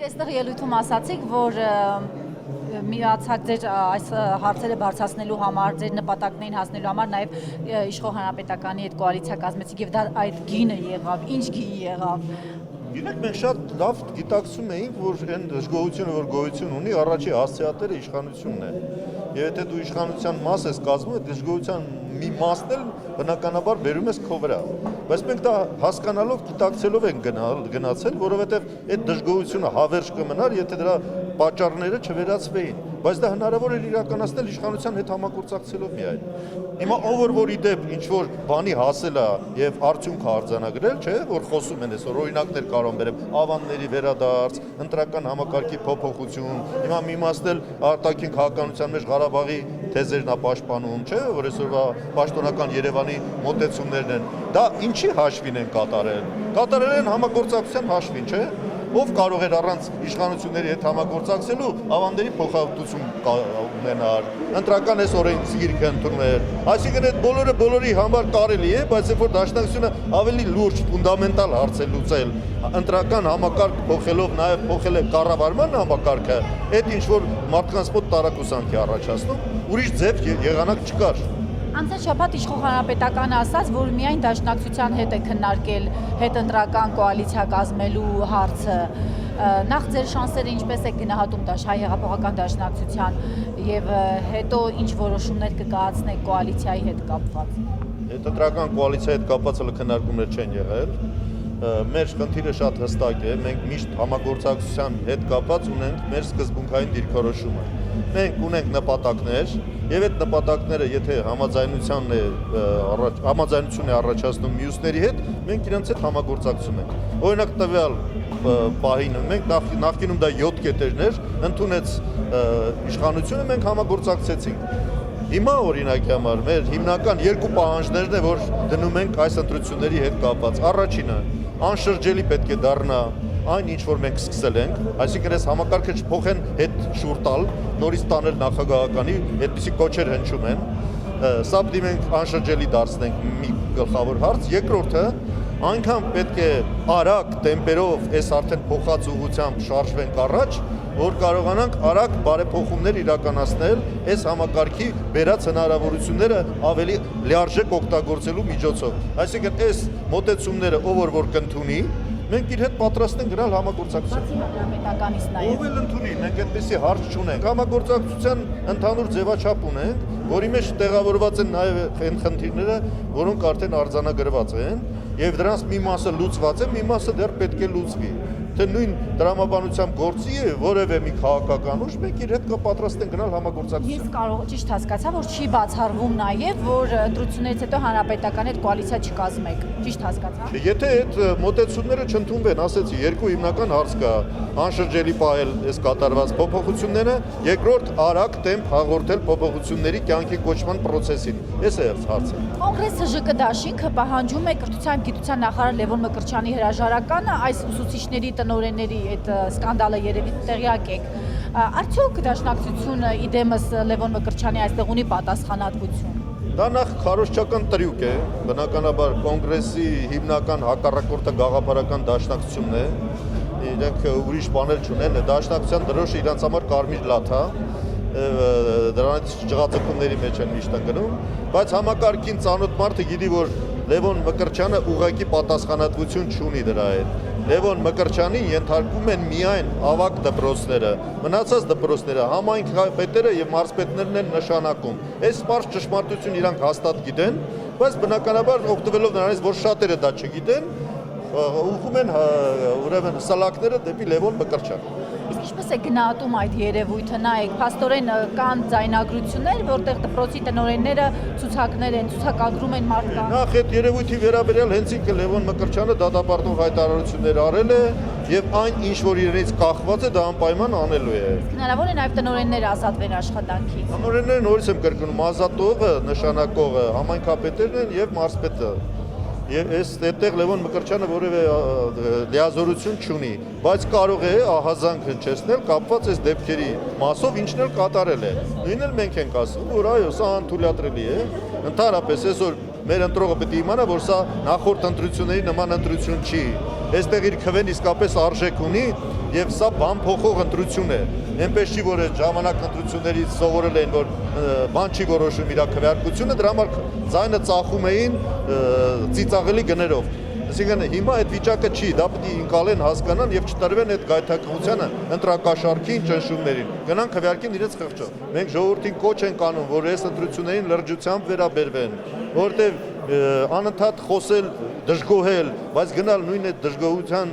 Դուք այստեղ ելույթում ասացիք, որ միացած ձեր այս հարցերը բարձրացնելու համար, ձեր նպատակներին հասնելու համար նաև իշխող հանրապետականի հետ կոալիցիա կազմեցիք եւ դա այդ գինը եղավ, ինչ գին եղավ։ Գիտեք, մենք շատ լավ գիտակցում էինք, որ այն դժգոհությունը, որ գոյություն ունի, առաջի հասցեատերը իշխանությունն է։ Եվ եթե դու իշխանության մաս ես կազմում, այդ դժգոհության մի մասն էլ բնականաբար բերում ես քո վրա։ Բայց մենք դա հասկանալով, գիտակցելով ենք գնացել, որովհետև այդ դժգոհությունը հավերժ կմնար, եթե դրա պատճառները չվերացվեին, բայց դա հնարավոր էր իրականացնել իշխանության հետ համագործակցելով միայն։ Հիմա ով որ իդեպ ինչ որ բանի հասել է եւ արդյունք արձանագրել, չէ, որ խոսում են այսօր օրինակներ կարող բերեմ, ավանների վերադարձ, ընտրական համակարգի փոփոխություն, հիմա մի մասն էլ արտաքին քաղաքականության մեջ Ղարաբաղի թեզերն է պաշտպանում, չէ, որ այսօրվա պաշտոնական Երևանի մոտեցումներն են։ Դա ինչի հաշվին են կատարել։ Կատարել են համագործակցության հաշվին, չէ։ Ով կարող էր առանց իշխանությունների հետ համագործակցելու ավանդերի փոխհատուցում ունենալ, ընտրական այս օրենսգիրքը ընդունել։ Այսինքն այդ բոլորը բոլորի համար կարելի է, բայց երբ որ դաշնակցությունը ավելի լուրջ, ֆունդամենտալ հարց է լուծել, ընտրական համակարգ փոխելով նաև փոխել է կառավարման համակարգը, այդ ինչ որ մարդկանց մոտ տարակուսանք է առաջացնում, ուրիշ ձև եղանակ չկար։ Անցած շաբաթ իշխող հանրապետականը ասաց, որ միայն դաշնակցության հետ է քննարկել հետընտրական կոալիցիա կազմելու հարցը։ Նախ ձեր շանսերը ինչպես եք գնահատում հայ հեղափոխական դաշնակցության եւ հետո ինչ որոշումներ կկայացնեք կոալիցիայի հետ կապված։ Հետընտրական կոալիցիայի հետ կապված քննարկումներ չեն եղել։ Մեր խնդիրը շատ հստակ է, մենք միշտ համագործակցության հետ կապված ունենք մեր սկզբունքային դիրքորոշումը։ Մենք ունենք նպատակներ, եւ այդ նպատակները, եթե համաձայնություն է առաջացնում մյուսների հետ, մենք իրենց հետ համագործակցում ենք։ Օրինակ տվյալ պահին մենք նախկինում դա 7 կետերներ ընդունեց իշխանությունը, մենք համագործակցեցինք։ Հիմա օրինակի համար մեր հիմնական երկու պահանջներն է, որ դնում ենք այս ընտրությունների հետ կապված։ Առաջինը անշրջելի պետք է դառնա այն ինչ որ մենք սկսել ենք, այսինքն այս համակարգը չփոխեն հետ շուռ տալ, նորից տանել նախագահականի, այդպիսի կոչեր հնչում են։ Սա պիտի մենք անշրջելի դարձնենք մի գլխավոր հարց։ Երկրորդը այնքան պետք է արագ տեմպերով այս արդեն փոխած ուղղությամբ շարժվենք առաջ, որ կարողանանք արագ բարեփոխումներ իրականացնել այս համակարգի բերած հնարավորությունները ավելի լիարժեք օգտագործելու միջոցով։ Այսինքն այս մոտեցումները ով որ կընդունի, մենք իր հետ պատրաստ ենք գնալ համագործակցության։ Հանրապետականից նաև։ Ով էլ ընդունի, մենք այդպեսի հարց չունենք։ Համագործակցության ընդհանուր ձևաչափ ունենք, որի մեջ տեղավորված են նաև այն խնդիրները, որոնք արդեն արձանագրված են, եւ դրանց մի մասը լուծված է, մի մասը դեռ պետք է լուծվի։ Թե նույն դրամաբանությամբ գործի է որևէ մի քաղաքական ուժ, մենք իր հետ կպատրաստ ենք գնալ համագործակցության։ Ես կարող ճիշտ հասկացա, որ չի բացառվում նաև, որ ընտրություններից հետո հանրապետական հետ կոալիցիա չկազմեք։ Ճիշտ հասկացա։ Եթե այդ մոտեցումները չընդունվեն, ասեցի, երկու հիմնական հարց կա՝ անշրջելի պահել այս կատարված փոփոխությունները, երկրորդ արագ տեմպ հաղորդել փոփոխությունների կյանքի կոչման process-ին։ Այս է հարցը։ Կոնգրեսը ԺԿ դաշինքը պահանջում է կրթության գիտության նախարար Լևոն Մկրտչյանի հրաժարականը, այս ուսուցիչների տնօրենների այդ սկանդալը երևի տեղյակ եք։ Արդյոք դաշնակցությունը իդեմս Լևոն Մկրտչյանի այստեղ ունի պատասխանատվություն։ Դա նախ քարոզչական տրյուկ է, բնականաբար կոնգրեսի հիմնական հակառակորդը գաղափարական դաշնակցությունն է, իրենք ուրիշ բաներ չունեն, դաշնակցության դրոշը իրանց համար կարմիր լաթ է, դրանից ջղաձգումների մեջ են միշտ ընկնում, բայց համակարգին ծանոթ մարդը գիտի, որ Լևոն Մկրտչյանը ուղղակի պատասխանատվություն չունի դրա հետ։ Լևոն Մկրտչյանին ենթարկում են միայն ավագ դպրոցները, մնացած դպրոցները, համայնքապետերը եւ մարզպետներն են նշանակում։ Այս պարզ ճշմարտություն իրանք հաստատ գիտեն, բայց բնականաբար օգտվելով նրանից, որ շատերը դա չգիտեն, ուղղում են ուրեմն սլակները դեպի Լևոն Մկրտչյան։ Իսկ ինչպես է գնահատում այդ երևույթը, նայեք, փաստորեն կան ձայնագրություններ, որտեղ դպրոցի տնօրենները ցուցակներ են, ցուցակագրում են մարդկանց։ Նախ այդ երևույթի վերաբերյալ հենց ինքը Լևոն Մկրտչյանը դատապարտող հայտարարություններ արել է եւ այն ինչ որ իրենից կախված է, դա անպայման անելու է։ Հնարավոր է նաեւ տնօրենները ազատվեն աշխատանքից։ Տնօրենները նորից եմ կրկնում, ազատողը, նշանակողը համայնքապետերն են եւ մարզպետը։ Եվ այդտեղ Լևոն Մկրտչյանը որևէ լիազորություն չունի, բայց կարող է ահազանգ հնչեցնել կապված այս դեպքերի մասով, ինչն էլ կատարել է։ Նույնն էլ մենք ենք ասում, որ այո, սա անթույլատրելի է։ Ընդհանրապես այսօր մեր ընտրողը պետք է իմանա, որ սա նախորդ ընտրությունների նման ընտրություն չի։ Այստեղ իր քվեն իսկապես արժեք ունի եւ սա բան փոխող ընտրություն է։ Այնպես չի որ այդ ժամանակ ընտրություններից սովորել են որ բան չի որոշում իր քվեարկությունը, դրա համար ձայնը ծախում էին ծիծաղելի գներով։ Այսինքն հիմա այդ վիճակը չի, դա պետք է ինկալեն հասկանան եւ չտրվեն այդ գայթակղությանը ընտրակաշարքին, ճնշումներին։ Գնան քվեարկին իրենց խղճը։ Մենք ժողովրդին կոչ ենք անում, որ այս ընտրություններին լրջությամբ վերաբերվեն, որովհետեւ անընդհատ խոսել, դժգոհել, բայց գնալ նույն այդ դժգոհության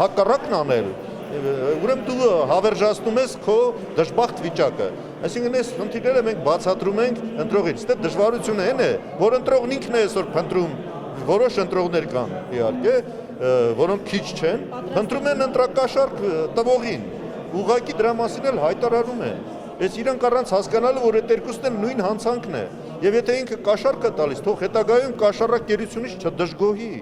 հակառակն անել, ուրեմն դու հավերժացնում ես քո դժբախտ վիճակը։ Այսինքն այս խնդիրները մենք բացատրում ենք ընտրողից։ Դե դժվարությունը այն է, որ ընտրողն ինքն է այսօր փնտրում որոշ ընտրողներ կան իհարկե, որոնք քիչ չեն, ընտրում են ընտրակաշարք տվողին, ուղղակի դրա մասին էլ հայտարարում են։ Այս իրանք առանց հասկանալու, որ այդ երկուսն էլ նույն հանցանքն է, եւ եթե ինքը կաշառք է տալիս, թող հետագայում կաշառակերությունից չդժգոհի։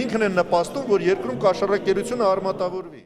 Ինքն է նպաստում, որ երկրում կաշառակերությունը արմատավորվի։